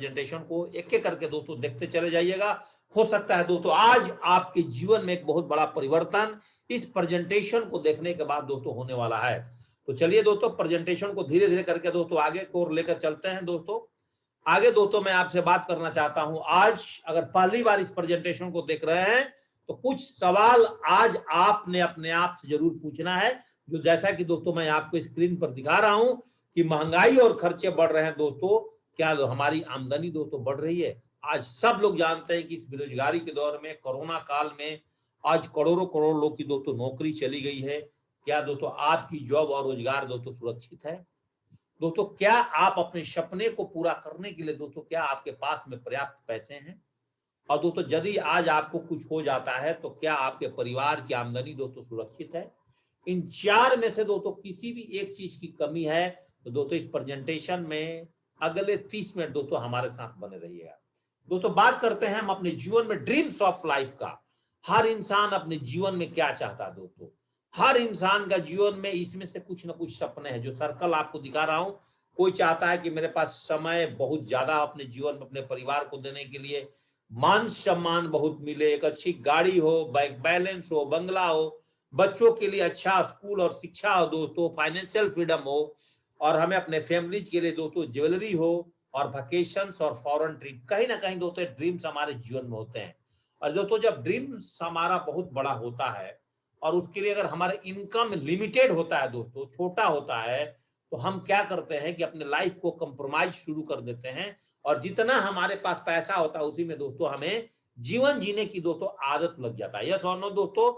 Presentation को एक एक करके दोस्तों देखते चले जाइएगा। हो सकता है दोस्तों आज आपके जीवन में एक बहुत बड़ा परिवर्तन इस प्रेजेंटेशन को देखने के बाद दोस्तों होने वाला है। तो चलिए दोस्तों प्रेजेंटेशन को धीरे धीरे करके दोस्तों आगे की ओर लेकर चलते हैं। दोस्तों आगे दोस्तों मैं आपसे बात करना चाहता हूं, आज अगर पहली बार इस प्रेजेंटेशन को देख रहे हैं तो कुछ सवाल आज आपने अपने आप से जरूर पूछना है, जो जैसा कि दोस्तों मैं आपको स्क्रीन पर दिखा रहा हूं कि महंगाई और खर्चे बढ़ रहे हैं दोस्तों, क्या हमारी आमदनी दोस्तों बढ़ रही है? आज सब लोग जानते हैं कि इस बेरोजगारी के दौर में, कोरोना काल में आज करोड़ों करोड़ लोग की दोस्तों नौकरी चली गई है। क्या दोस्तों आपकी जॉब और रोजगार दोस्तों सुरक्षित है? दोस्तों क्या आप अपने सपने को पूरा करने के लिए दोस्तों क्या आपके पास में पर्याप्त पैसे हैं? और दोस्तों यदि आज आपको कुछ हो जाता है तो क्या आपके परिवार की आमदनी दोस्तों सुरक्षित है? इन चार में से दोस्तों किसी भी एक चीज की कमी है तो दोस्तों इस प्रेजेंटेशन में अगले 30 मिनट दोस्तों हमारे साथ बने रहिएगा। दोस्तों बात करते हैं हम अपने जीवन में ड्रीम्स ऑफ लाइफ का। हर इंसान अपने जीवन में क्या चाहता है दोस्तों? हर इंसान का जीवन में इसमें से कुछ ना कुछ सपने हैं। जो सर्कल आपको दिखा रहा हूं, कोई चाहता है कि मेरे पास समय बहुत ज्यादा अपने जीवन में अपने परिवार को देने के लिए, मान सम्मान बहुत मिले, एक अच्छी गाड़ी हो, बैंक बैलेंस हो, बंगला हो, बच्चों के लिए अच्छा स्कूल और शिक्षा हो दोस्तों, फाइनेंशियल फ्रीडम हो, और हमें अपने फैमिलीज के लिए दोस्तों ज्वेलरी हो, और वेकेशंस और फॉरेन ट्रिप। कहीं ना कहीं दोस्तों ड्रीम्स हमारे जीवन में होते हैं। और दोस्तों जब ड्रीम्स हमारा बहुत बड़ा होता है और उसके लिए अगर हमारे इनकम लिमिटेड होता है दोस्तों, छोटा होता है, तो हम क्या करते हैं कि अपने लाइफ को कंप्रोमाइज शुरू कर देते हैं, और जितना हमारे पास पैसा होता है उसी में दोस्तों हमें जीवन जीने की दोस्तों आदत लग जाता है। यस और नो दोस्तों?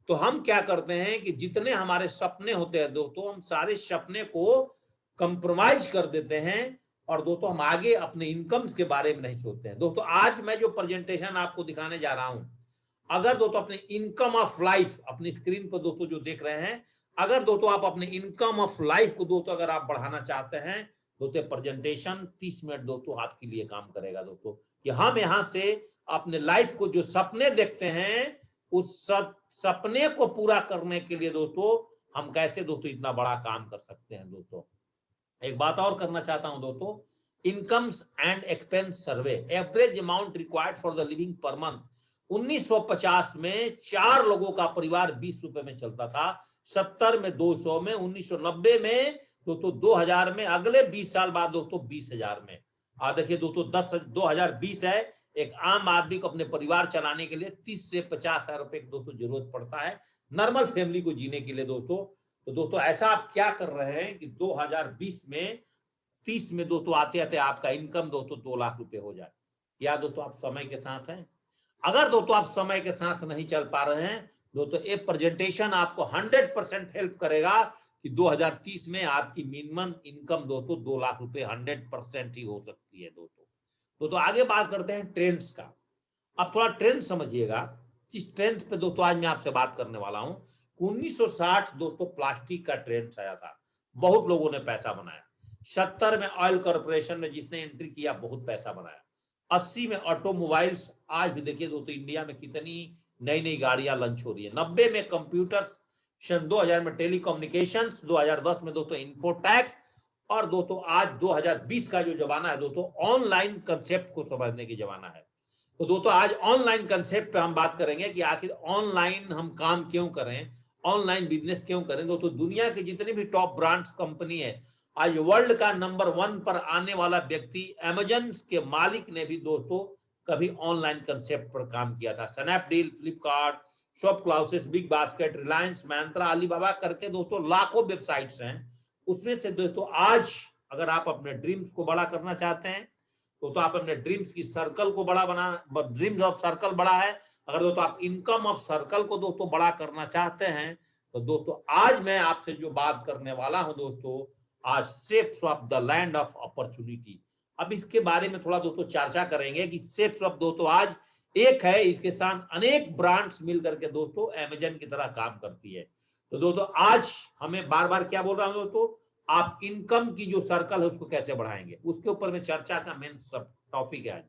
तो हम क्या करते हैं कि जितने हमारे सपने होते हैं दोस्तों, हम सारे सपने को कंप्रोमाइज कर देते हैं, और दोस्तों हम आगे अपने इनकम्स के बारे में नहीं सोचते हैं। दोस्तों आज मैं जो प्रेजेंटेशन आपको दिखाने जा रहा हूं, अगर दोस्तों अपने इनकम ऑफ लाइफ अपनी स्क्रीन पर दोस्तों जो देख रहे हैं, अगर दोस्तों आप अपने इनकम ऑफ लाइफ को दोस्तों अगर आप बढ़ाना चाहते हैं दोस्तों, प्रेजेंटेशन 30 मिनट दोस्तों आपके लिए काम करेगा दोस्तों, कि हम यहां से अपने लाइफ को जो सपने देखते हैं उस सपने को पूरा करने के लिए दोस्तों हम कैसे दोस्तों इतना बड़ा काम कर सकते हैं। दोस्तों एक बात और करना चाहता हूं दोस्तों, incomes and expense survey, average amount required for the living per month. 1950 में 4 लोगों का परिवार 20 रुपए में चलता था, 70 में 200 में, 1990 में दोस्तों 2000 में, अगले 20 साल बाद दोस्तों 20,000 में। देखिए दोस्तों 2020 है, एक आम आदमी को अपने परिवार चलाने के लिए 30 से 50,000 रुपए की दोस्तों जरूरत पड़ता है नॉर्मल फैमिली को जीने के लिए दोस्तों। तो दोस्तों ऐसा आप क्या कर रहे हैं कि 2020 में 30 में दोस्तों आते आते आपका इनकम दोस्तों 2 लाख रुपए हो जाए। क्या दोस्तों आप समय के साथ हैं? अगर दोस्तों आप समय के साथ नहीं चल पा रहे हैं दोस्तों, ये प्रेजेंटेशन आपको 100% हेल्प करेगा कि 2030 में आपकी मिनिमम इनकम दोस्तों 2 लाख रुपए 100% ही हो सकती है दोस्तों। तो आगे बात करते हैं ट्रेंड्स का। अब थोड़ा ट्रेंड समझिएगा, जिस ट्रेंड पे दोस्तों आज मैं आपसे बात करने वाला हूं। 1960 दोस्तों प्लास्टिक का ट्रेंड आया था, बहुत लोगों ने पैसा बनाया। 70 में ऑयल कॉर्पोरेशन में जिसने एंट्री किया बहुत पैसा बनाया। 80 में ऑटोमोबाइल्स, आज भी देखिए दोस्तों इंडिया में कितनी नई नई गाड़ियां लॉन्च हो रही है। 90 में कंप्यूटर्स, सन 2000 में टेलीकम्युनिकेशंस, 2010 में दोस्तों इन्फोटेक, और दोस्तों आज 2020 का जो जमाना है दोस्तों ऑनलाइन कंसेप्ट को समझने की जमाना है। तो दोस्तों आज ऑनलाइन कंसेप्ट पे हम बात करेंगे कि आखिर ऑनलाइन हम काम क्यों करें, ऑनलाइन बिजनेस क्यों करें। दोस्तों दुनिया के जितने भी टॉप ब्रांड्स कंपनी है, आज वर्ल्ड का नंबर 1 पर आने वाला व्यक्ति अमेजन के मालिक ने भी दोस्तों कभी ऑनलाइन कंसेप्ट पर काम किया था। Snapdeal, Flipkart, shop clues, big basket, Reliance, Myntra, Alibaba करके दोस्तों लाखों वेबसाइट्स हैं। उसमें से दोस्तों आज अगर आप अपने ड्रीम्स को बड़ा करना चाहते हैं तो आप अपने ड्रीम्स की सर्कल को बड़ा बना, ड्रीम्स ऑफ सर्कल बड़ा है। अगर दोस्तों आप इनकम ऑफ सर्कल को दोस्तों बड़ा करना चाहते हैं तो दोस्तों आज मैं आपसे जो बात करने वाला हूं दोस्तों, आज shapes of the land of opportunity. अब इसके बारे में थोड़ा दोस्तों चर्चा करेंगे कि शेप्स ऑफ दोस्तों आज एक है, इसके साथ अनेक ब्रांड्स मिलकर के दोस्तों अमेजन की तरह काम करती है। तो दोस्तों आज हमें बार बार क्या बोल रहा हूं दोस्तों, आप इनकम की जो सर्कल है उसको कैसे बढ़ाएंगे, उसके ऊपर में चर्चा का मेन टॉपिक है आज।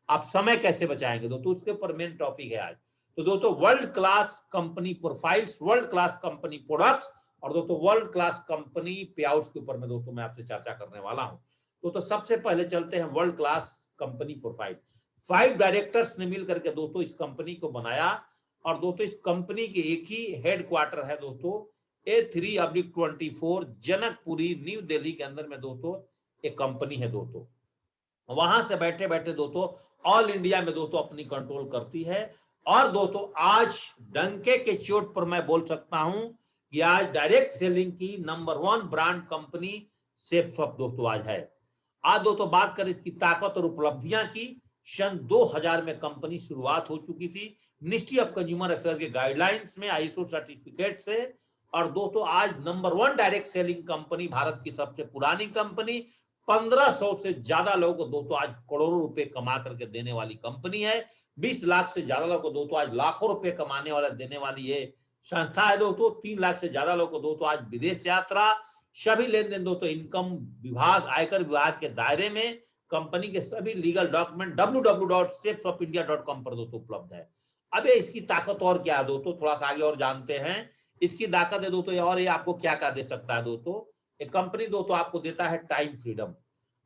आप समय कैसे बचाएंगे दोस्तों, उसके ऊपर मेन टॉपिक है आज। तो दोस्तों world class company profiles, world class company products, और दोस्तों वर्ल्ड क्लास कंपनी पे आउट्स के ऊपर में दोस्तों मैं आपसे चर्चा करने वाला हूं। तो सबसे पहले चलते हैं world class company for five directors ने मिल करके दोस्तों इस कंपनी को बनाया। और दोस्तों इस कंपनी के एक ही हेड क्वार्टर है दोस्तों A3/24 जनकपुरी न्यू दिल्ली के अंदर में दोस्तों एक कंपनी है दोस्तों। वहां से बैठे बैठे दोस्तों ऑल इंडिया में दोस्तों अपनी कंट्रोल करती है। और दोस्तों आज डंके के चोट पर मैं बोल सकता हूं कि आज डायरेक्ट सेलिंग की नंबर 1 ब्रांड कंपनी सेफसॉफ्ट दोस्तों आज है। आज दोस्तों बात करें इसकी ताकत और उपलब्धियां की, सन 2000 में कंपनी शुरुआत हो चुकी थी मिनिस्ट्री ऑफ कंज्यूमर अफेयर के गाइडलाइंस में आईएसओ सर्टिफिकेट से। और दोस्तों आज number 1 direct selling company, Bharat की सबसे पुरानी कंपनी, 1500 से ज्यादा लोगों को दोस्तों आज करोड़ों रुपए कमा करके देने वाली कंपनी है। 20 लाख से ज्यादा लोगों को दोस्तों आज लाखों रुपए कमाने वाला देने वाली ये संस्था है दोस्तों। 3 लाख से ज्यादा लोगों को दोस्तों आज विदेश यात्रा, सभी लेन देन दोस्तों इनकम विभाग, आयकर विभाग के दायरे में कंपनी के सभी लीगल डॉक्यूमेंट www.safesoffindia.com पर दोस्तों उपलब्ध है। अब इसकी ताकत और क्या है दोस्तों, थोड़ा सा आगे और जानते हैं इसकी ताकत है दोस्तों। और ये आपको क्या क्या दे सकता है दोस्तों, एक कंपनी दोस्तों आपको देता है टाइम फ्रीडम,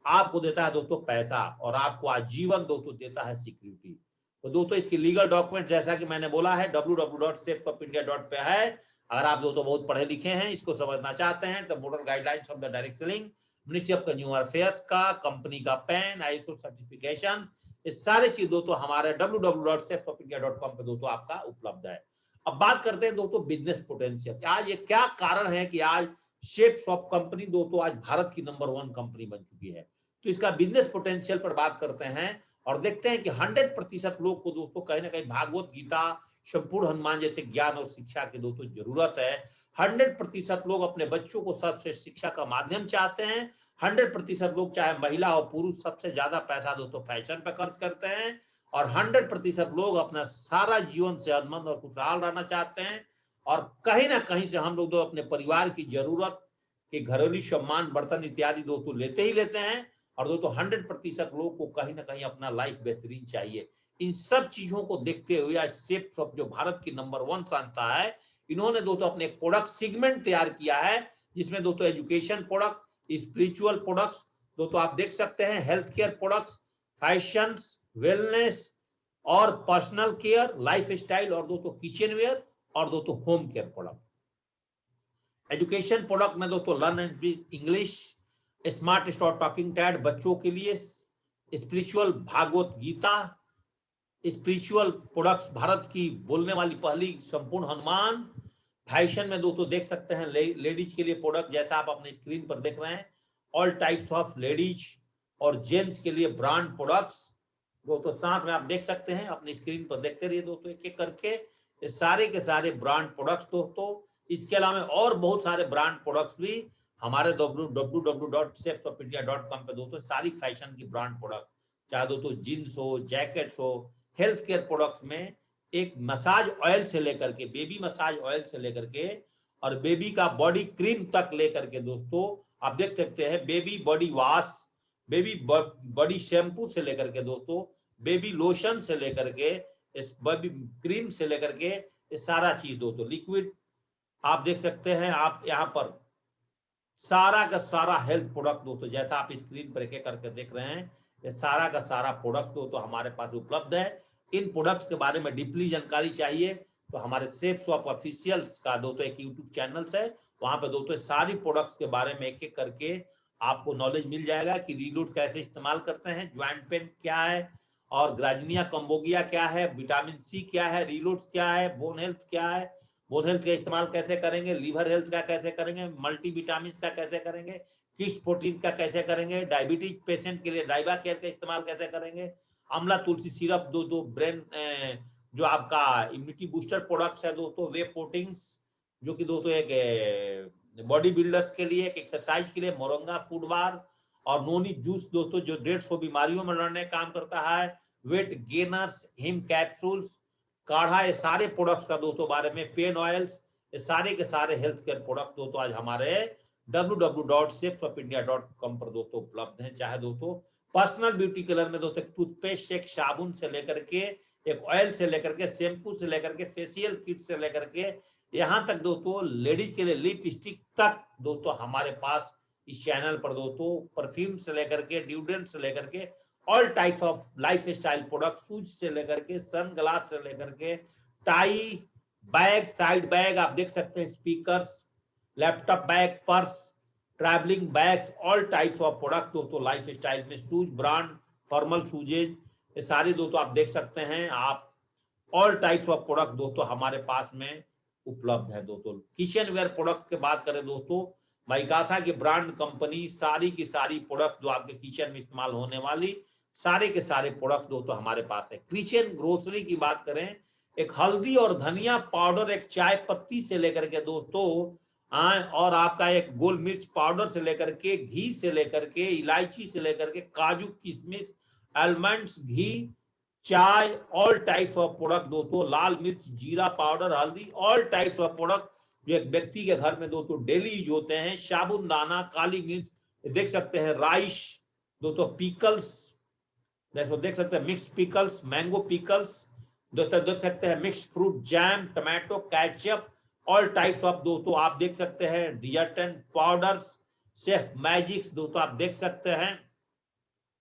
आपको देता है दोस्तों पैसा, और आपको आजीवन दोस्तों देता है सिक्योरिटी। तो दोस्तों इसकी लीगल डॉक्यूमेंट जैसा कि मैंने बोला है www.safesoffindia.com पे है। अगर आप दोस्तों बहुत पढ़े लिखे हैं, इसको समझना चाहते हैं तो model guidelines of the direct selling, ministry of consumer affairs का, कंपनी का पैन, आईएसओ सर्टिफिकेशन, ये सारे चीज दोस्तों हमारे www.safesoffindia.com पे दोस्तों आपका उपलब्ध है। अब बात करते हैं दोस्तों बिजनेस पोटेंशियल। आज ये क्या कारण है कि आज सेफसॉफ्ट कंपनी दोस्तों आज भारत की नंबर 1 कंपनी बन चुकी है। तो इसका बिजनेस पोटेंशियल पर बात करते हैं और देखते हैं कि 100% लोग को दोस्तों कहीं ना कहीं भागवत गीता, संपूर्ण हनुमान जैसे ज्ञान और शिक्षा की दोस्तों जरूरत है। 100% लोग अपने बच्चों को सर्वश्रेष्ठ शिक्षा का माध्यम चाहते हैं। 100% लोग चाहे महिला और पुरुष सबसे ज्यादा पैसा दोस्तों फैशन पे खर्च करते हैं। और 100% लोग अपना सारा जीवन सेहतमंद और खुशहाल रहना चाहते हैं। और कहीं ना कहीं से हम लोग तो अपने परिवार की जरूरत के घरेलू सामान, बर्तन इत्यादि दोस्तों लेते ही लेते हैं। और दोस्तों 100% लोग को कहीं ना कहीं अपना लाइफ बेहतरीन चाहिए। इन सब चीजों को देखते हुए आज सेफसॉफ्ट जो भारत की नंबर 1 संस्था है, इन्होंने दोस्तों अपने एक प्रोडक्ट सेगमेंट तैयार किया है जिसमें दोस्तों एजुकेशन प्रोडक्ट, स्पिरिचुअल प्रोडक्ट्स दोस्तों आप देख सकते हैं, health care products, fashion, wellness और पर्सनल केयर, लाइफ स्टाइल, और दोस्तों किचन वेयर, और दोस्तों home care product. Education product में दोस्तों learn and English, smart start talking Ted बच्चों के लिए, spiritual Bhagavad Gita, spiritual products Bharat की बोलने वाली पहली संपूर्ण हनुमान। फैशन में दोस्तों देख सकते हैं लेडीज के लिए प्रोडक्ट जैसा आप अपने स्क्रीन पर देख रहे हैं, ऑल टाइप्स ऑफ लेडीज और जेंट्स के लिए ब्रांड प्रोडक्ट्स दोस्तों साथ में आप देख सकते हैं, अपनी स्क्रीन पर देखते रहिए दोस्तों एक एक करके ये सारे के सारे ब्रांड प्रोडक्ट्स दोस्तों। इसके अलावा और बहुत सारे ब्रांड प्रोडक्ट्स भी हमारे www.safesoffindia.com पे दोस्तों सारी फैशन की ब्रांड प्रोडक्ट, चाहे दोस्तों जींस हो, जैकेट्स हो, हेल्थ केयर प्रोडक्ट्स में एक मसाज ऑयल से लेकर के, बेबी मसाज ऑयल से लेकर के और बेबी का बॉडी क्रीम तक लेकर के दोस्तों आप देख सकते हैं, baby body wash, baby body shampoo से लेकर के दोस्तों बेबी लोशन से लेकर के इस बेबी क्रीम से लेकर के ये सारा चीज दोस्तों लिक्विड आप देख सकते हैं। आप यहाँ पर सारा का सारा हेल्थ प्रोडक्ट दोस्तों जैसा आप स्क्रीन पर एक करके देख रहे हैं, ये सारा का सारा प्रोडक्ट दोस्तों हमारे पास उपलब्ध है। इन प्रोडक्ट्स के बारे में डीपली जानकारी चाहिए तो हमारे सेफसॉफ्ट ऑफिशियल्स का दोस्तों एक यूट्यूब चैनल है, वहां पे दोस्तों सारी प्रोडक्ट्स के बारे में एक एक करके आपको नॉलेज मिल जाएगा कि रीलूट कैसे इस्तेमाल करते हैं, ज्वाइंट पेन क्या है, और ग्राजिनिया कंबोगिया क्या है, विटामिन सी क्या है, रीलूट्स क्या है, बोन हेल्थ क्या है, बोन हेल्थ का इस्तेमाल कैसे करेंगे, लीवर हेल्थ का कैसे करेंगे, मल्टी विटामिन का कैसे करेंगे, किड्स प्रोटीन का कैसे करेंगे, डायबिटीज पेशेंट के लिए डाइबा केयर का इस्तेमाल कैसे करेंगे, आंवला तुलसी सिरप दो ब्रेन जो आपका इम्यूनिटी बूस्टर प्रोडक्ट्स है दोस्तों, वे प्रोटीन्स जो कि दोस्तों एक बॉडी बिल्डर्स के लिए, एक एक्सरसाइज के लिए, मोरंगा फूड बार और नोनी जूस दोस्तों जो 150 बीमारियों में लड़ने काम करता है, वेट गेनर्स, हिम कैप्सूल्स, काढ़ा, ये सारे प्रोडक्ट्स का दोस्तों बारे में, पेन ऑयल्स, ये सारे के सारे हेल्थ केयर प्रोडक्ट दोस्तों आज हमारे www.safesoffindia.com पर दोस्तों उपलब्ध हैं। चाहे दोस्तों पर्सनल ब्यूटी कलर में दोस्तों टूथपेस्ट से, एक साबुन से लेकर के, एक ऑयल से लेकर के, शैम्पू से लेकर के, फेशियल किट से लेकर के, यहाँ तक दोस्तों लेडीज के लिए लिपस्टिक तक दोस्तों हमारे पास इस चैनल पर दोस्तों, परफ्यूम से लेकर के, ड्यूडेंट से लेकर के all types of life style product, shoes से लेकर के सन ग्लास से लेकर के टाई, बैग, साइड बैग आप देख सकते हैं, speakers, laptop bag, purse, travelling bags, all types of product दोस्तों लाइफ स्टाइल में, शूज ब्रांड, फॉर्मल शूजेज, ये सारे दोस्तों आप देख सकते हैं। आप ऑल टाइप्स ऑफ प्रोडक्ट दोस्तों हमारे पास में उपलब्ध है दोस्तों। किचन वेयर प्रोडक्ट की बात करें दोस्तों, माइकासा की ब्रांड कंपनी सारी की सारी प्रोडक्ट जो आपके किचन में इस्तेमाल होने वाली सारे के सारे प्रोडक्ट दोस्तों हमारे पास है। किचन ग्रोसरी की बात करें, एक हल्दी और धनिया पाउडर, एक चाय पत्ती से लेकर के दोस्तों और आपका एक गोल मिर्च पाउडर से लेकर के, घी से लेकर के, इलायची से लेकर के, काजू, किशमिश, आलमंड्स, घी, चाय, ऑल टाइप्स ऑफ प्रोडक्ट दोस्तों, लाल मिर्च, जीरा पाउडर, हल्दी, ऑल टाइप्स ऑफ प्रोडक्ट जो एक व्यक्ति के घर में दोस्तों डेली यूज होते हैं। साबुन दाना, काली मिर्च देख सकते हैं, राइस दोस्तों, पिकल्स देख सकते हैं, मिक्स पिकल्स, मैंगो पिकल्स दोस्तों देख सकते हैं, mix fruit jam, tomato ketchup, all types of दोस्तों आप देख सकते हैं, डिटर्जेंट पाउडर्स, शेफ मैजिक्स दोस्तों आप देख सकते हैं,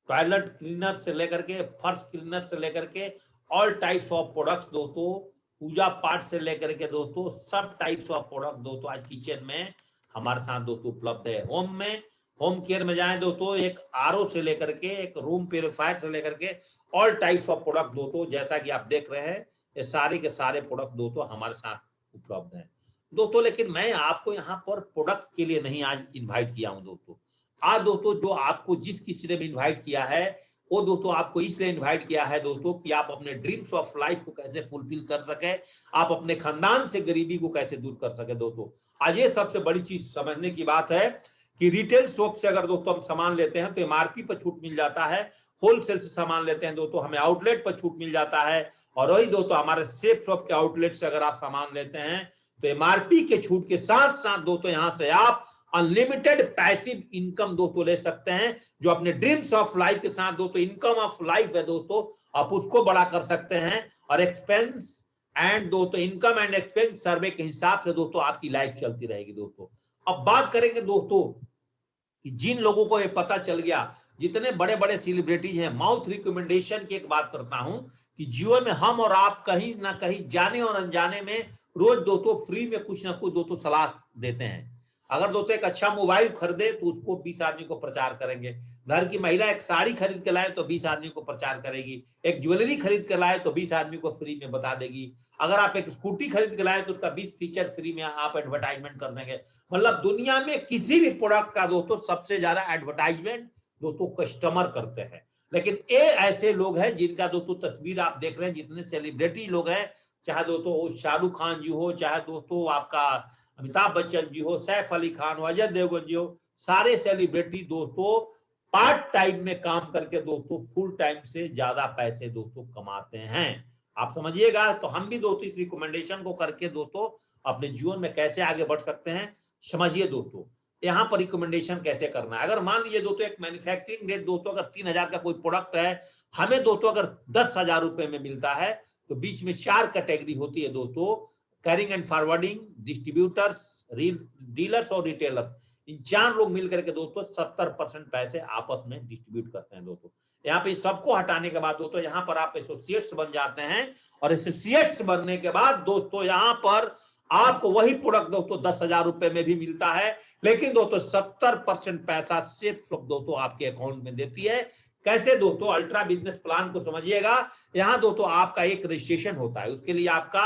टॉयलेट क्लीनर से लेकर के फर्श क्लीनर से लेकर के ऑल टाइप्स ऑफ प्रोडक्ट्स दोस्तों, पूजा पाठ से लेकर के दोस्तों सब टाइप्स ऑफ प्रोडक्ट दोस्तों आज किचन में हमारे साथ दोस्तों उपलब्ध है। होम में, होम केयर में जाएं दोस्तों, एक आरओ से लेकर के एक रूम प्यूरिफायर से लेकर के ऑल टाइप्स ऑफ प्रोडक्ट दोस्तों जैसा कि आप देख रहे हैं, ये सारे के सारे प्रोडक्ट दोस्तों हमारे साथ उपलब्ध हैं दोस्तों। लेकिन मैं आपको यहाँ पर प्रोडक्ट के लिए नहीं आज इन्वाइट किया हूँ दोस्तों। आज दोस्तों जो आपको जिस किसी ने भी इन्वाइट किया है वो दोस्तों आपको इसलिए इन्वाइट किया है दोस्तों कि आप अपने ड्रीम्स ऑफ लाइफ को कैसे फुलफिल कर सके, आप अपने खानदान से गरीबी को कैसे दूर कर सके दोस्तों। आज ये सबसे बड़ी चीज समझने की बात है कि रिटेल शॉप से अगर दोस्तों हम सामान लेते हैं तो एमआरपी पर छूट मिल जाता है, होलसेल से सामान लेते हैं दोस्तों हमें आउटलेट पर छूट मिल जाता है, और वही दोस्तों हमारे सेफ शॉप के आउटलेट से अगर आप सामान लेते हैं तो एमआरपी के छूट के साथ साथ दोस्तों यहां से आप अनलिमिटेड पैसिव इनकम दोस्तों ले सकते हैं, जो अपने ड्रीम्स ऑफ लाइफ के साथ दोस्तों इनकम ऑफ लाइफ है दोस्तों आप उसको बड़ा कर सकते हैं। और एक्सपेंस एंड दोस्तों इनकम एंड एक्सपेंस सर्वे के हिसाब से दोस्तों आपकी लाइफ चलती रहेगी दोस्तों। अब बात करेंगे दोस्तों कि जिन लोगों को ये पता चल गया, जितने बड़े बड़े सेलिब्रिटीज हैं, माउथ रिकमेंडेशन की एक बात करता हूं कि जीवन में हम और आप कहीं ना कहीं जाने और अनजाने में रोज दोस्तों फ्री में कुछ ना कुछ दोस्तों सलाह देते हैं। अगर दोस्तों एक अच्छा मोबाइल खरीदे तो उसको 20 आदमी को प्रचार करेंगे, घर की महिला एक साड़ी खरीद के लाए तो 20 आदमी को प्रचार करेगी, एक ज्वेलरी खरीद के लाए तो 20 आदमी को फ्री में बता देगी, अगर आप एक स्कूटी खरीद के लाए तो उसका 20 फीचर फ्री में आप एडवर्टाइजमेंट कर देंगे। मतलब दुनिया में किसी भी प्रोडक्ट का दोस्तों सबसे ज्यादा एडवर्टाइजमेंट दोस्तों कस्टमर करते हैं। लेकिन ये ऐसे लोग हैं जिनका दोस्तों तस्वीर आप देख रहे हैं, जितने सेलिब्रिटी लोग हैं, चाहे दोस्तों शाहरुख खान जी हो, चाहे दोस्तों आपका अमिताभ बच्चन जी हो, सैफ अली खान हो, अजय देवगन जी हो, सारे सेलिब्रिटी दोस्तों पार्ट टाइम में काम करके दोस्तों फुल टाइम से ज्यादा पैसे दोस्तों कमाते हैं। आप समझिएगा, तो हम भी दोस्तों इस रिकमेंडेशन को करके दोस्तों अपने जीवन में कैसे आगे बढ़ सकते हैं समझिए दोस्तों। यहाँ पर रिकमेंडेशन कैसे करना है, अगर मान लीजिए दोस्तों एक मैन्युफैक्चरिंग रेट दोस्तों अगर 3000 का कोई प्रोडक्ट है, हमें दोस्तों अगर 10,000 रुपए में मिलता है, तो बीच में 4 कैटेगरी होती है दोस्तों, carrying and forwarding, distributors, dealers और रिटेलर्स। इन 4 लोग मिलकर के दोस्तों 70% पैसे आपस में डिस्ट्रीब्यूट करते हैं दोस्तों। यहाँ पे सबको हटाने के बाद दोस्तों यहाँ पर आप एसोसिएट्स बन जाते हैं, और एसोसिएट्स बनने के बाद दोस्तों यहाँ पर आपको वही प्रोडक्ट दोस्तों 10,000 रुपए में भी मिलता है, लेकिन दोस्तों 70% पैसा सिर्फ दोस्तों आपके अकाउंट में देती है। कैसे दोस्तों, अल्ट्रा बिजनेस प्लान को समझिएगा। यहाँ दोस्तों आपका एक रजिस्ट्रेशन होता है, उसके लिए आपका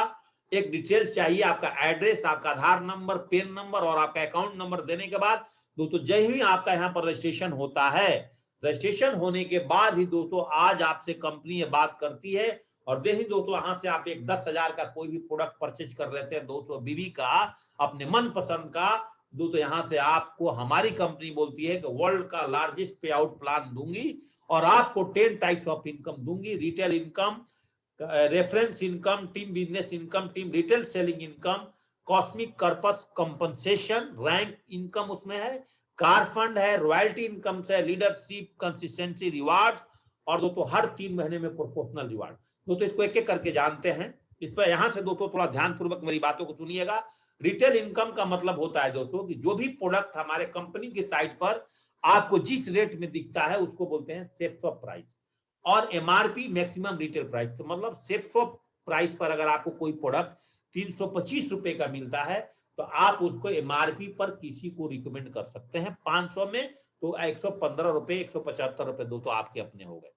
एक डिटेल्स चाहिए, आपका एड्रेस, आपका आधार नंबर, पेन नंबर और आपका अकाउंट नंबर देने के बाद दोस्तों जय ही आपका यहाँ पर रजिस्ट्रेशन होता है। रजिस्ट्रेशन होने के बाद ही दोस्तों आज आपसे कंपनी बात करती है, और दे ही दोस्तों यहाँ से आप एक 10,000 का कोई भी प्रोडक्ट परचेज कर लेते हैं दोस्तों बीवी का, अपने मन पसंद का दोस्तों, यहाँ से आपको हमारी कंपनी बोलती है कि वर्ल्ड का लार्जेस्ट पे आउट प्लान दूंगी और आपको 10 टाइप्स ऑफ इनकम दूंगी, retail income, reference income, team business income, team retail selling income, cosmic corpus compensation, rank income उसमें है, कार फंड है, रॉयल्टी इनकम से, लीडरशिप कंसिस्टेंसी रिवार्ड, और दोस्तों हर 3 महीने में प्रोपोर्शनल रिवार्ड। दोस्तों इसको एक एक करके जानते हैं, इस पर यहां से दोस्तों थोड़ा ध्यानपूर्वक मेरी बातों को सुनिएगा। रिटेल इनकम का मतलब होता है दोस्तों कि जो भी प्रोडक्ट हमारे कंपनी की साइट पर आपको जिस रेट में दिखता है उसको बोलते हैं सेल्स ऑफ प्राइस। और एमआरपी मैक्सिमम रिटेल प्राइस, तो मतलब सेट ऑफ प्राइस पर अगर आपको कोई प्रोडक्ट 325 रुपए का मिलता है तो आप उसको एमआरपी पर किसी को रिकमेंड कर सकते हैं 500 में, तो 115 रुपए 175 रुपए दोस्तों आपके अपने हो गए।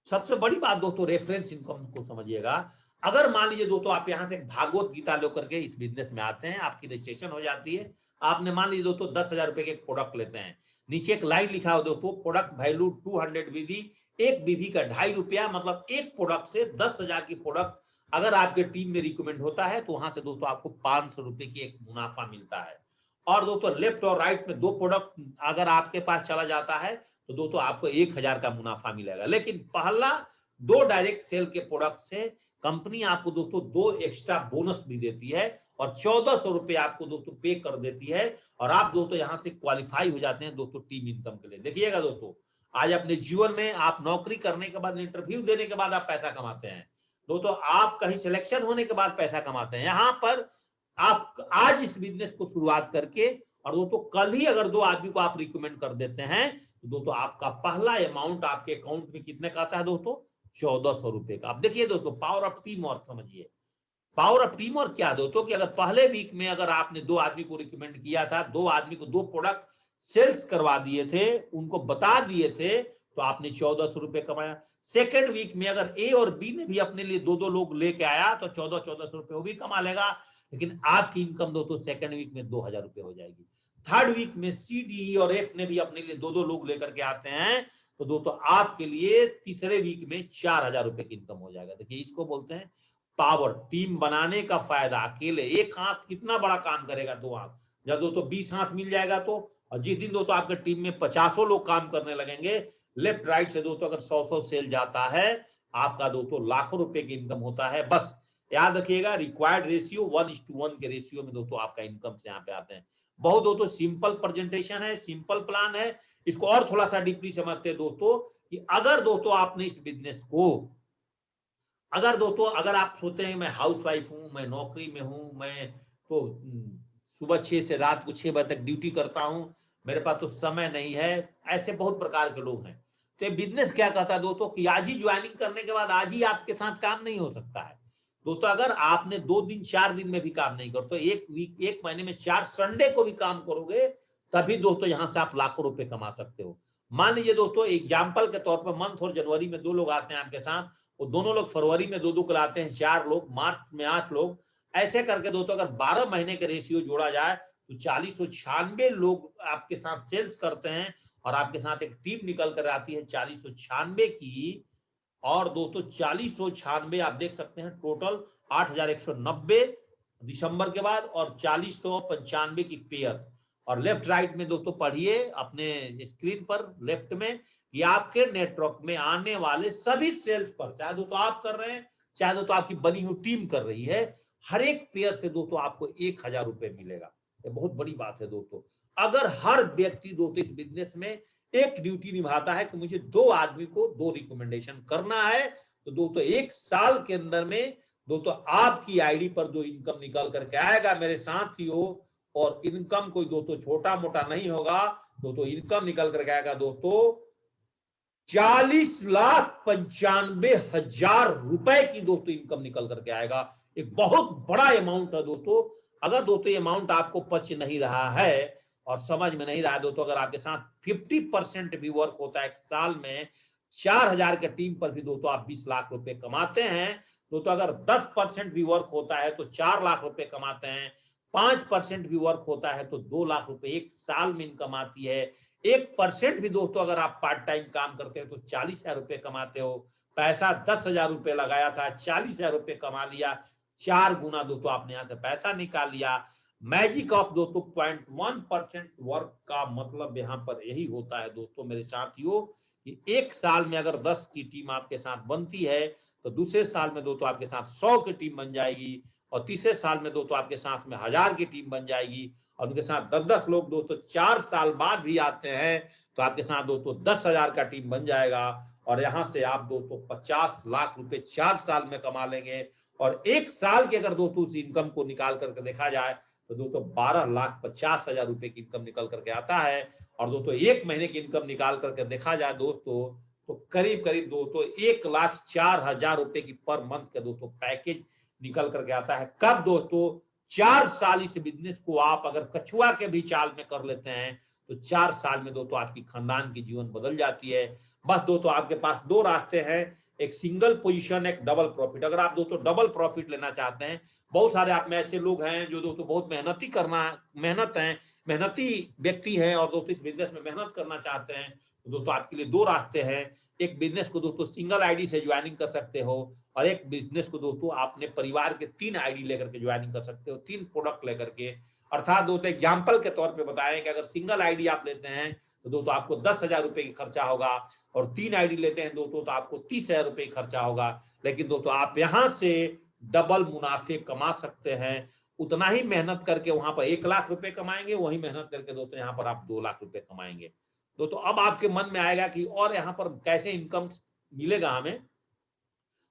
सबसे बड़ी बात दोस्तों रेफरेंस इनकम को समझिएगा। अगर मान लीजिए दोस्तों आप यहां से भागवत गीता लेकर के इस बिजनेस में आते हैं, आपकी रजिस्ट्रेशन हो जाती है, आपने मान लीजिए दोस्तों 10,000 रुपए के एक प्रोडक्ट लेते हैं, नीचे एक लाइन लिखा हो दोस्तों प्रोडक्ट वैल्यू 200 बीवी, एक बीवी का ₹2.5, मतलब एक प्रोडक्ट से 10,000 की प्रोडक्ट अगर आपके टीम में रिकमेंड होता है तो वहां से दोस्तों आपको 500 रुपए की एक मुनाफा मिलता है। और दोस्तों लेफ्ट और राइट में दो प्रोडक्ट अगर आपके पास चला जाता है तो दोस्तों आपको 1,000 का मुनाफा मिलेगा। लेकिन पहला दो डायरेक्ट सेल के प्रोडक्ट से कंपनी आपको दोस्तों 2 एक्स्ट्रा बोनस भी देती है और 1,400 रुपए आपको दोस्तों पे कर देती है और आप दोस्तों यहां से क्वालिफाई हो जाते हैं दोस्तों टीम इनकम के लिए। देखिएगा दोस्तों, आज अपने जीवन में आप नौकरी करने के बाद, इंटरव्यू देने के बाद आप पैसा कमाते हैं दोस्तों, आप कहीं सिलेक्शन होने के बाद पैसा कमाते हैं। यहाँ पर आप आज इस बिजनेस को शुरुआत करके और दोस्तों कल ही अगर 2 आदमी को आप रिकमेंड कर देते हैं तो दोस्तों आपका पहला अमाउंट आपके अकाउंट में कितने का आता है दोस्तों? 1,400 रुपए का। अब देखिए दोस्तों पावर ऑफ टीम वर्क समझिए। पावर ऑफ टीम वर्क क्या दोस्तों कि अगर पहले वीक में अगर आपने 2 आदमी को रिकमेंड किया था, 2 आदमी को 2 प्रोडक्ट सेल्स करवा दिए थे, उनको बता दिए थे, तो आपने 1,400 रुपए कमाया। सेकेंड वीक में अगर ए और बी ने भी अपने लिए 2-2 लोग लेके आया तो 1,400 रुपए वो भी कमा लेगा, लेकिन आपकी इनकम दोस्तों सेकेंड वीक में 2,000 रुपए हो जाएगी। थर्ड वीक में सी, डी और एफ ने भी अपने लिए 2-2 लोग लेकर के आते हैं तो दोस्तों आपके लिए तीसरे वीक में 4,000 रुपए की इनकम हो जाएगा। देखिए इसको बोलते हैं पावर। टीम बनाने का फायदा, अकेले एक हाथ कितना बड़ा काम करेगा, 2 हाथ, जब दोस्तों 20 हाथ मिल जाएगा तो, और जिस दिन दोस्तों आपके टीम में 50 लोग काम करने लगेंगे लेफ्ट राइट से दोस्तों, अगर 100 सेल जाता है आपका दोस्तों लाखों रुपए की इनकम होता है। बस याद रखिएगा रिक्वायर्ड रेशियो 1:1 के रेशियो में दोस्तों आपका इनकम से यहाँ पे आते हैं। बहुत दोस्तों सिंपल प्रेजेंटेशन है, सिंपल प्लान है। इसको और थोड़ा सा डीपली समझते हैं दोस्तों कि अगर दोस्तों आपने इस बिजनेस को, अगर दोस्तों अगर आप सोचते हैं मैं हाउस वाइफ हूं, मैं नौकरी में हूं, मैं तो सुबह 6 से रात को 6 बजे तक ड्यूटी करता हूं, मेरे पास तो समय नहीं है, ऐसे बहुत प्रकार के लोग हैं। तो ये बिजनेस क्या कहता है दोस्तों कि आज ही ज्वाइनिंग करने के बाद आज ही आपके साथ काम नहीं हो सकता है दोस्तों। अगर आपने 2 दिन 4 दिन में भी काम नहीं कर तो एक महीने में 4 संडे को भी काम करोगे तभी दोस्तों यहां से आप लाखों रुपए कमा सकते हो। मान लीजिए दोस्तों एग्जाम्पल के तौर पर मंथ और जनवरी में 2 लोग आते हैं आपके साथ, वो दोनों लोग फरवरी में 2-2 को लाते हैं, 4 लोग, मार्च में 8 लोग, ऐसे करके दोस्तों अगर 12 महीने के रेशियो जोड़ा जाए तो 4096 लोग आपके साथ सेल्स करते हैं और आपके साथ एक टीम निकल कर आती है 4096 की। और दोस्तों 4096 आप देख सकते हैं टोटल 8,190 दिसंबर के बाद और 4095 की पेयर्स। और लेफ्ट राइट में दोस्तों पढ़िए अपने स्क्रीन पर लेफ्ट में कि आपके नेटवर्क में आने वाले सभी सेल्स पर, चाहे दोस्तों आप कर रहे हैं चाहे दोस्तों आपकी बनी हुई टीम कर रही है, हर एक पेयर से दोस्तों आपको 1,000 रुपए मिलेगा। ये बहुत बड़ी बात है दोस्तों। अगर हर व्यक्ति दोस्तों इस बिजनेस में एक ड्यूटी निभाता है कि मुझे 2 आदमी को 2 रिकमेंडेशन करना है तो दोस्तों 1 साल के अंदर में दोस्तों आपकी आईडी पर जो इनकम निकल करके आएगा मेरे साथियों, और इनकम कोई दोस्तों छोटा मोटा नहीं होगा दोस्तों, इनकम निकल करके आएगा दोस्तों 40,95,000 रुपए की दोस्तों इनकम निकल करके आएगा। एक बहुत बड़ा अमाउंट है दोस्तों। अगर दोस्तों ये अमाउंट आपको पच नहीं रहा है और समझ में नहीं रहा है दोस्तों, अगर आपके साथ 50% भी वर्क होता है एक साल में 4,000 के टीम पर भी दोस्तों आप 20 लाख रुपए कमाते हैं दोस्तों। अगर 10% भी वर्क होता है तो 4 लाख रुपए कमाते हैं, 5% भी वर्क होता है तो 2 लाख रुपए एक साल में इनकम आती है। 1% भी दोस्तों अगर आप पार्ट टाइम काम करते हैं तो 40,000 रुपए कमाते हो। पैसा 10,000 रुपए लगाया था, 40,000 रुपए कमा लिया, 4 गुना दोस्तों आपने यहां से पैसा निकाल लिया। मैजिक ऑफ दोस्तों 0.1% वर्क का मतलब यहां पर यही होता है दोस्तों मेरे साथियों कि एक साल में अगर 10 की टीम आपके साथ बनती है तो दूसरे साल में दोस्तों आपके साथ 100 की टीम बन जाएगी और तीसरे साल में दोस्तों आपके साथ में 1,000 की टीम बन जाएगी और उनके साथ 10-10 लोग दोस्तों 4 साल बाद भी आते हैं तो आपके साथ दोस्तों 10,000 का टीम बन जाएगा और यहां से आप दोस्तों 50 लाख रुपए 4 साल में कमा लेंगे। और एक साल के अगर दोस्तों उस इनकम को निकाल करके देखा जाए तो दोस्तों 12,50,000 रुपए की इनकम निकल करके आता है। और दोस्तों एक महीने की इनकम निकाल करके देखा जाए दोस्तों तो करीब करीब दोस्तों 1,04,000 रुपए की पर मंथ का दोस्तों पैकेज निकल करके आता है। कब दोस्तों 4 साल इस बिजनेस को आप अगर कछुआ के भी चाल में कर लेते हैं तो 4 साल में दोस्तों आपकी खानदान की जीवन बदल जाती है। बस दोस्तों आपके पास दो रास्ते हैं, एक सिंगल पोजीशन, एक डबल प्रॉफिट। अगर आप दोस्तों डबल प्रॉफिट लेना चाहते हैं, बहुत सारे आप में ऐसे लोग हैं जो दोस्तों बहुत मेहनती व्यक्ति हैं और दोस्तों इस बिजनेस में मेहनत करना चाहते हैं, तो दोस्तों आपके लिए दो रास्ते हैं। एक बिजनेस को दोस्तों सिंगल आईडी से ज्वाइनिंग कर सकते हो और एक बिजनेस को दोस्तों अपने परिवार के 3 आईडी लेकर के ज्वाइनिंग कर सकते हो, 3 प्रोडक्ट लेकर के। अर्थात दोस्तों एग्जाम्पल के तौर पे बताएं कि अगर सिंगल आईडी आप लेते हैं तो दोस्तों आपको 10,000 रुपए की खर्चा होगा और 3 आईडी लेते हैं दोस्तों तो आपको 30,000 रुपए की खर्चा होगा। लेकिन दोस्तों आप यहां से डबल मुनाफे कमा सकते हैं। उतना ही मेहनत करके वहां पर 1,00,000 रुपए कमाएंगे, वही मेहनत करके दोस्तों यहाँ पर आप 2,00,000 रुपए कमाएंगे। दोस्तों अब आपके मन में आएगा कि और यहाँ पर कैसे इनकम मिलेगा हमें।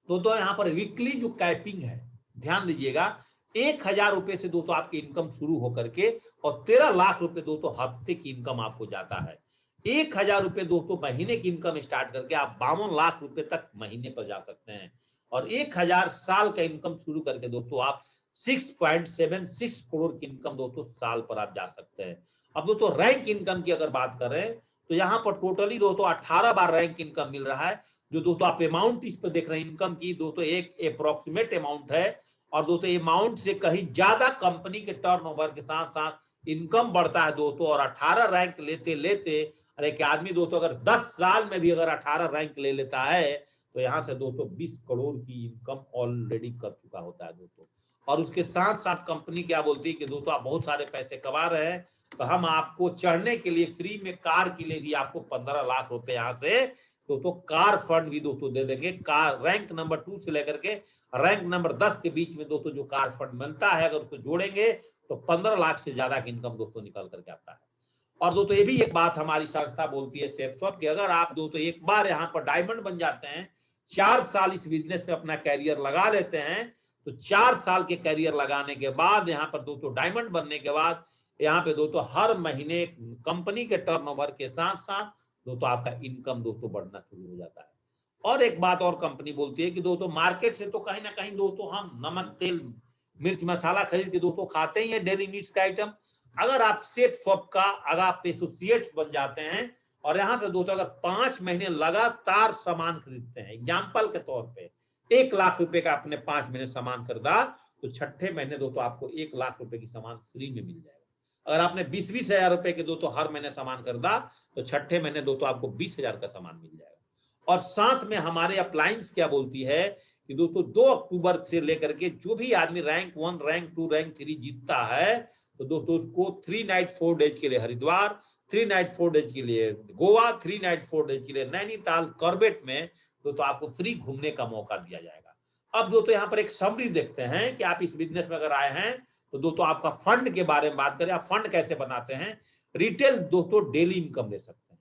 दोस्तों यहाँ पर वीकली जो कैपिंग है, ध्यान दीजिएगा, 1,000 रुपए से दोस्तों आपकी इनकम शुरू होकर के और 13,00,000 रुपए दोस्तों हफ्ते की इनकम आपको जाता है। 1,000 रुपए दोस्तों महीने की इनकम स्टार्ट करके आप 52,00,000 रुपए तक महीने पर जा सकते हैं और 1,000 साल का इनकम शुरू करके दोस्तों आप 6.76 करोड़ की इनकम दोस्तों साल पर आप जा सकते हैं। अब दोस्तों रैंक इनकम की अगर बात करें तो यहाँ पर टोटली दोस्तों 18 बार रैंक इनकम मिल रहा है। जो दोस्तों आप अमाउंट इस पर देख रहे हैं इनकम की, दोस्तों एक अप्रोक्सीमेट अमाउंट है और दोस्तों अमाउंट से कहीं ज्यादा कंपनी के टर्नओवर के साथ साथ इनकम बढ़ता है दोस्तों। और 18 रैंक लेते लेते अरे एक आदमी दोस्तों अगर 10 साल में भी अगर 18 रैंक ले लेता है तो यहाँ से दोस्तों 20 करोड़ की इनकम ऑलरेडी कर चुका होता है दोस्तों। और उसके साथ साथ कंपनी क्या बोलती है कि दोस्तों आप बहुत सारे पैसे कमा रहे हैं तो हम आपको चढ़ने के लिए फ्री में कार के लिए भी आपको 15,00,000 रुपए यहाँ से दोस्तों कार फंड भी दोस्तों दे देंगे। कार रैंक नंबर 2 से लेकर के रैंक नंबर 10 के बीच में दोस्तों जो कार फंड मिलता है अगर उसको जोड़ेंगे तो 15,00,000 से ज्यादा की इनकम दोस्तों निकल करके आता है। और दोस्तों ये भी एक बात हमारी संस्था बोलती है सेफसॉफ्ट कि अगर आप दोस्तों एक बार यहाँ पर डायमंड बन जाते हैं, 4 साल इस बिजनेस में अपना कैरियर लगा लेते हैं तो 4 साल के कैरियर लगाने के बाद यहाँ पर दोस्तों डायमंड बनने के बाद यहाँ पे दोस्तों हर महीने कंपनी के टर्नओवर के साथ साथ दोस्तों आपका इनकम दोस्तों बढ़ना शुरू हो जाता है। और एक बात और कंपनी बोलती है कि दोस्तों मार्केट से तो कहीं ना कहीं दोस्तों हम नमक तेल मिर्च मसाला खरीद के दोस्तों खाते ही है, डेली नीड्स का आइटम। अगर आप सेफसॉफ्ट का अगर आप एसोसिएट्स बन जाते हैं और यहाँ से दोस्तों अगर 5 महीने लगातार सामान खरीदते हैं, एग्जाम्पल के तौर पे 1,00,000 रुपए का आपने 5 महीने सामान खरीदा तो छठे महीने दोस्तों आपको 1,00,000 रुपए की सामान फ्री में मिल जाएगा। अगर आपने 20-20 हजार रुपए के दोस्तों हर महीने सामान खरीदा तो छठे महीने दोस्तों आपको 20,000 का सामान मिल जाएगा। और साथ में हमारे अप्लायंस क्या बोलती है कि दोस्तों 2 अक्टूबर से लेकर के जो भी आदमी रैंक 1 रैंक 2 रैंक 3 जीतता है तो दोस्तों उसको 3 नाइट 4 डेज के लिए हरिद्वार, 3 नाइट 4 डेज के लिए गोवा, 3 नाइट 4 डेज के लिए नैनीताल कॉर्बेट में दोस्तों आपको फ्री घूमने का मौका दिया जाएगा। अब दोस्तों यहाँ पर एक समरी देखते हैं कि आप इस बिजनेस में अगर आए हैं तो दोस्तों आपका फंड के बारे में बात करें, आप फंड कैसे बनाते हैं। रिटेल दोस्तों डेली इनकम ले सकते हैं,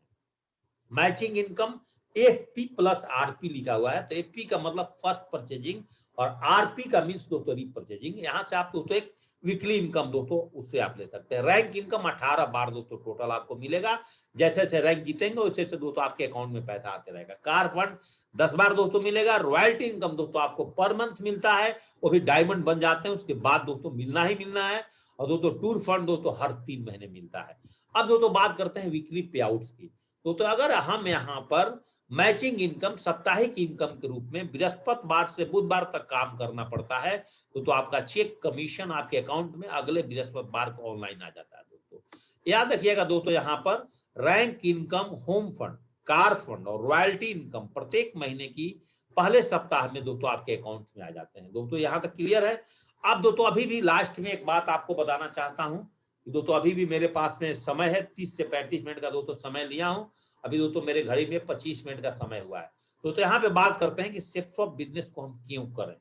matching income FP plus RP लिखा हुआ है तो एफपी का मतलब फर्स्ट परचेजिंग और आरपी का मींस दोस्तों रीपरचेजिंग। यहां से आप दोस्तों एक वीकली इनकम दोस्तों उससे आप ले सकते हैं। रैंक इनकम 18 बार दोस्तों टोटल आपको मिलेगा, जैसे जैसे रैंक जीतेंगे वैसे वैसे दोस्तों आपके अकाउंट में पैसा आते रहेगा। कार फंड 10 बार दोस्तों मिलेगा। रॉयल्टी इनकम दोस्तों आपको पर मंथ मिलता है, वो भी डायमंड बन जाते हैं उसके बाद दोस्तों मिलना ही मिलना है। और दोस्तों टूर फंड दोस्तों हर 3 महीने मिलता है। अब दोस्तों बात करते हैं वीकली पे आउट्स की। तो अगर हम यहाँ पर मैचिंग इनकम साप्ताहिक इनकम के रूप में बृहस्पतिवार से बुधवार तक काम करना पड़ता है तो आपका चेक कमीशन आपके अकाउंट में अगले बृहस्पतिवार को ऑनलाइन आ जाता है। दोस्तों याद रखिएगा दोस्तों यहाँ पर rank income, home fund, car fund और रॉयल्टी इनकम प्रत्येक महीने की पहले सप्ताह में दोस्तों आपके अकाउंट में आ जाते हैं। दोस्तों यहाँ तक क्लियर है। अब दोस्तों अभी भी लास्ट में एक बात आपको बताना चाहता हूँ। दोस्तों अभी भी मेरे पास में समय है, 30 से 35 मिनट का दोस्तों समय लिया हूँ। अभी दोस्तों मेरे घड़ी में 25 मिनट का समय हुआ है। दोस्तों यहाँ पे बात करते हैं कि सेफसॉफ्ट बिजनेस को हम क्यों करें।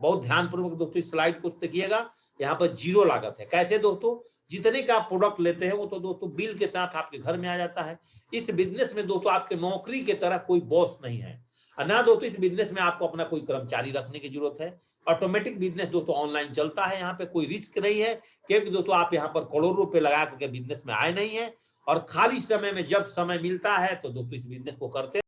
बहुत ध्यानपूर्वक दोस्तों इस स्लाइड को देखिएगा। यहाँ पर जीरो लागत है। कैसे दोस्तों, जितने का आप प्रोडक्ट लेते हैं वो तो दोस्तों बिल के साथ आपके घर में आ जाता है। इस बिजनेस में दोस्तों आपके नौकरी की तरह कोई बॉस नहीं है, ना दोस्तों इस बिजनेस में आपको अपना कोई कर्मचारी रखने की जरूरत है। ऑटोमेटिक बिजनेस दोस्तों ऑनलाइन चलता है, यहाँ पे कोई रिस्क नहीं है क्योंकि दोस्तों आप यहाँ पर करोड़ों रुपए लगा करके बिजनेस में आए नहीं है। और खाली समय में जब समय मिलता है तो दोस्तों इस बिजनेस को करते